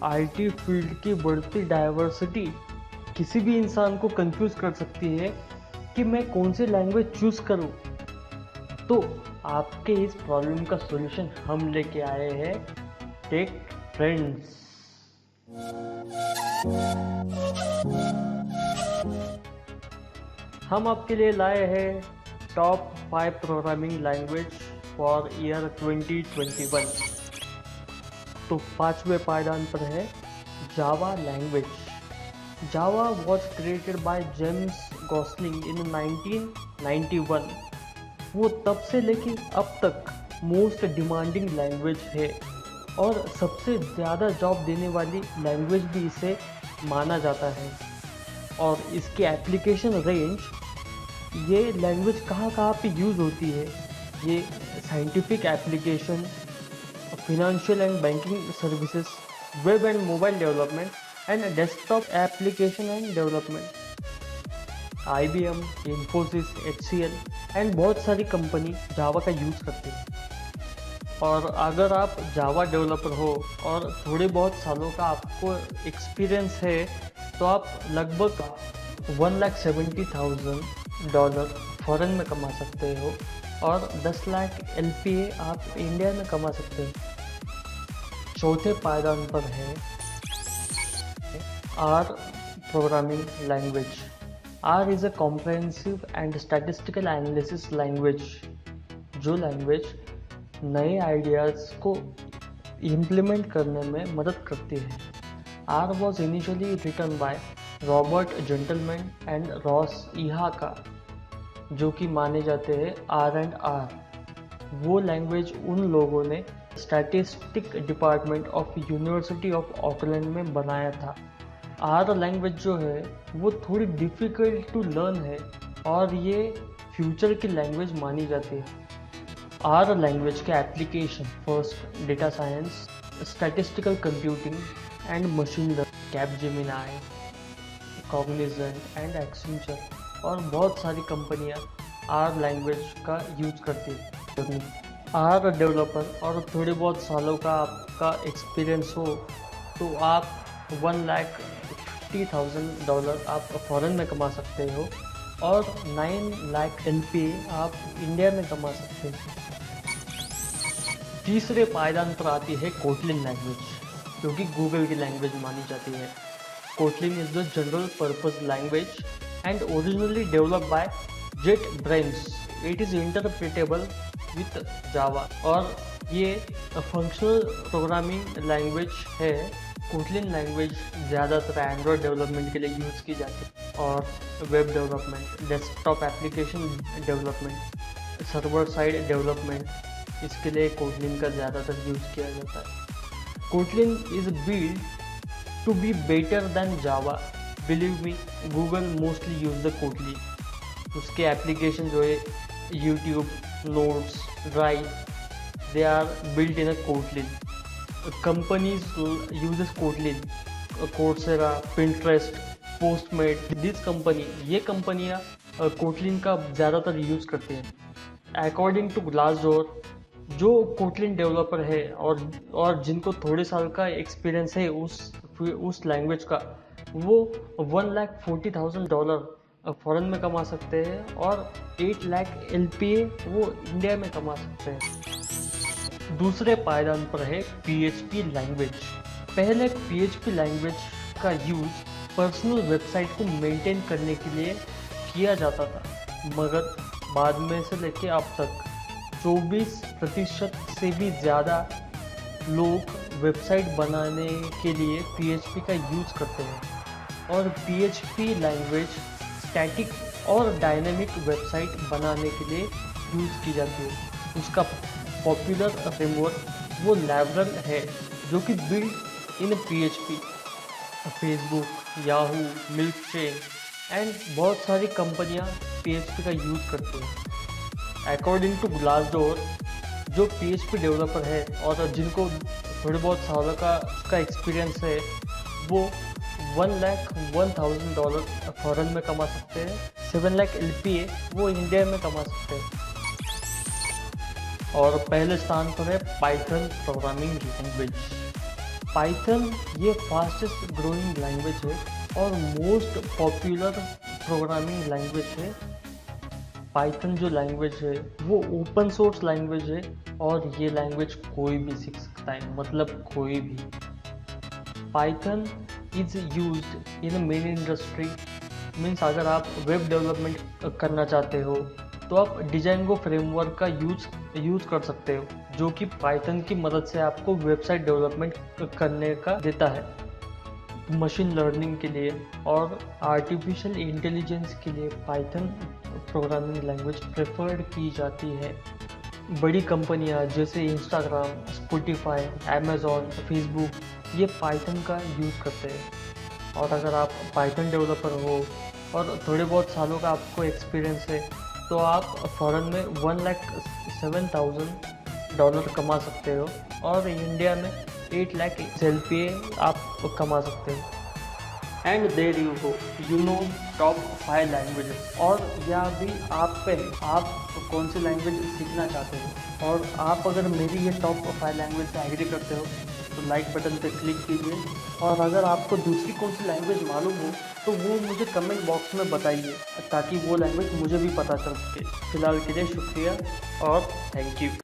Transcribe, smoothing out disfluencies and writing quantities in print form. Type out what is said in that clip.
IT field की बढ़ती diversity किसी भी इंसान को कंफ्यूज कर सकती है कि मैं कौन सी लैंग्वेज चूज करूं। तो आपके इस प्रॉब्लम का सॉल्यूशन हम लेके आए हैं टेक फ्रेंड्स। हम आपके लिए लाए हैं top 5 programming language for year 2021। तो पांचवें पायदान पर है Java language. Java was created by James Gosling in 1991। वो तब से लेके अब तक मोस्ट डिमांडिंग लैंग्वेज है और सबसे ज़्यादा जॉब देने वाली लैंग्वेज भी इसे माना जाता है। और इसकी एप्लीकेशन रेंज, ये लैंग्वेज कहाँ कहाँ पे यूज़ होती है, ये scientific application, financial and banking services, web and mobile development, and desktop application and development. IBM, Infosys, HCL and बहुत सारी कंपनी जावा का यूज़ करती है। और अगर आप जावा डेवलपर हो और थोड़े बहुत सालों का आपको एक्सपीरियंस है तो आप लगभग $1,70,000 फॉरेन में कमा सकते हो और 10 लाख LPA आप इंडिया में कमा सकते हो। चौथे पायदान पर है R programming language. R is a comprehensive and statistical analysis language, जो लैंग्वेज नए आइडियाज़ को इम्प्लीमेंट करने में मदद करती है। R was initially written by Robert Gentleman and Ross Ihaka, जो कि माने जाते हैं R&R। वो लैंग्वेज उन लोगों ने statistic department of university of Auckland में बनाया था। आर लैंग्वेज जो है वो थोड़ी डिफ़िकल्ट टू लर्न है और ये फ्यूचर की लैंग्वेज मानी जाती है। आर लैंग्वेज के application first data science, statistical computing and machine learning, Capgemini, Cognizant and Accenture और बहुत सारी कंपनियां आर लैंग्वेज का यूज करती है। आर डेवलपर और थोड़े बहुत सालों का आपका एक्सपीरियंस हो तो आप $1,50,000 आप फॉरेन में कमा सकते हो और 9 लाख LPA आप इंडिया में कमा सकते हो। तीसरे पायदान पर आती है कोटलिन लैंग्वेज, जो कि गूगल की लैंग्वेज मानी जाती है। Kotlin is the general purpose language and originally developed by JetBrains. It is interpretable with Java और ये फंक्शनल प्रोग्रामिंग लैंग्वेज है। कोटलिन लैंग्वेज ज़्यादातर एंड्रॉयड डेवलपमेंट के लिए यूज़ की जाती है और web development, desktop application development, server side development, इसके लिए कोटलिन का ज़्यादातर यूज़ किया जाता है। Kotlin is build to be better than Java. Believe me, Google mostly use the Kotlin. उसके एप्लीकेशन जो है YouTube, notes, drive, they are built in a Kotlin. Companies uses Kotlin, Coursera, Pinterest, पोस्टमेट, this company, ये कंपनियां Kotlin का ज़्यादातर use करती हैं। According to Glassdoor, जो कोटलिन डेवलपर है और जिनको थोड़े साल का एक्सपीरियंस है उस लैंग्वेज का, वो $1,40,000 फॉरेन में कमा सकते हैं और 8 लाख LPA वो इंडिया में कमा सकते हैं। दूसरे पायदान पर है PHP लैंग्वेज। पहले PHP लैंग्वेज का यूज़ पर्सनल वेबसाइट को मेंटेन करने के लिए किया जाता था, मगर बाद में से लेके अब तक 24% से भी ज़्यादा लोग वेबसाइट बनाने के लिए PHP का यूज़ करते हैं। और PHP लैंग्वेज स्टैटिक और डायनेमिक वेबसाइट बनाने के लिए यूज़ की जाती है। उसका पॉपुलर फ्रेमवर्क वो लैवरल है, जो कि build in PHP। Facebook, Yahoo, मिल्कचेन एंड बहुत सारी कंपनियां PHP का यूज़ करती हैं। अकॉर्डिंग टू ग्लासडोर, जो PHP डेवलपर है और जिनको थोड़े बहुत सालों का उसका एक्सपीरियंस है, वो $1,01,000 फॉरेन में कमा सकते हैं, 7 लाख LPA वो इंडिया में कमा सकते हैं। और पहले स्थान पर है पाइथन प्रोग्रामिंग लैंग्वेज। पाइथन ये फास्टेस्ट ग्रोइंग लैंग्वेज है और मोस्ट पॉपुलर प्रोग्रामिंग लैंग्वेज है। पाइथन जो लैंग्वेज है वो ओपन सोर्स लैंग्वेज है और ये लैंग्वेज कोई भी सीख सकता है, मतलब कोई भी। Python is used in main industry, means अगर आप वेब डेवलपमेंट करना चाहते हो तो आप डिजाइंगो फ्रेमवर्क का यूज कर सकते हो, जो कि पाइथन की मदद से आपको वेबसाइट डेवलपमेंट करने का देता है। मशीन लर्निंग के लिए और आर्टिफिशियल इंटेलिजेंस के लिए पाइथन प्रोग्रामिंग लैंग्वेज प्रेफर्ड की जाती है। बड़ी कंपनियां जैसे इंस्टाग्राम, स्पॉटिफाई, अमेज़ॉन, फेसबुक ये पाइथन का यूज़ करते हैं। और अगर आप पाइथन डेवलपर हो और थोड़े बहुत सालों का आपको एक्सपीरियंस है तो आप फॉरेन में $1,07,000 कमा सकते हो और इंडिया में 8 लाख LPA आप कमा सकते हो। And there you go, you know top 5 languages. और यह भी आप पे है, आप कौन सी लैंग्वेज सीखना चाहते हो। और आप अगर मेरी ये टॉप 5 लैंग्वेज से एग्री करते हो तो लाइक बटन पे क्लिक कीजिए। और अगर आपको दूसरी कौन सी लैंग्वेज मालूम हो तो वो मुझे कमेंट बॉक्स में बताइए, ताकि वो लैंग्वेज मुझे भी पता चल सके। फिलहाल के लिए शुक्रिया और थैंक यू।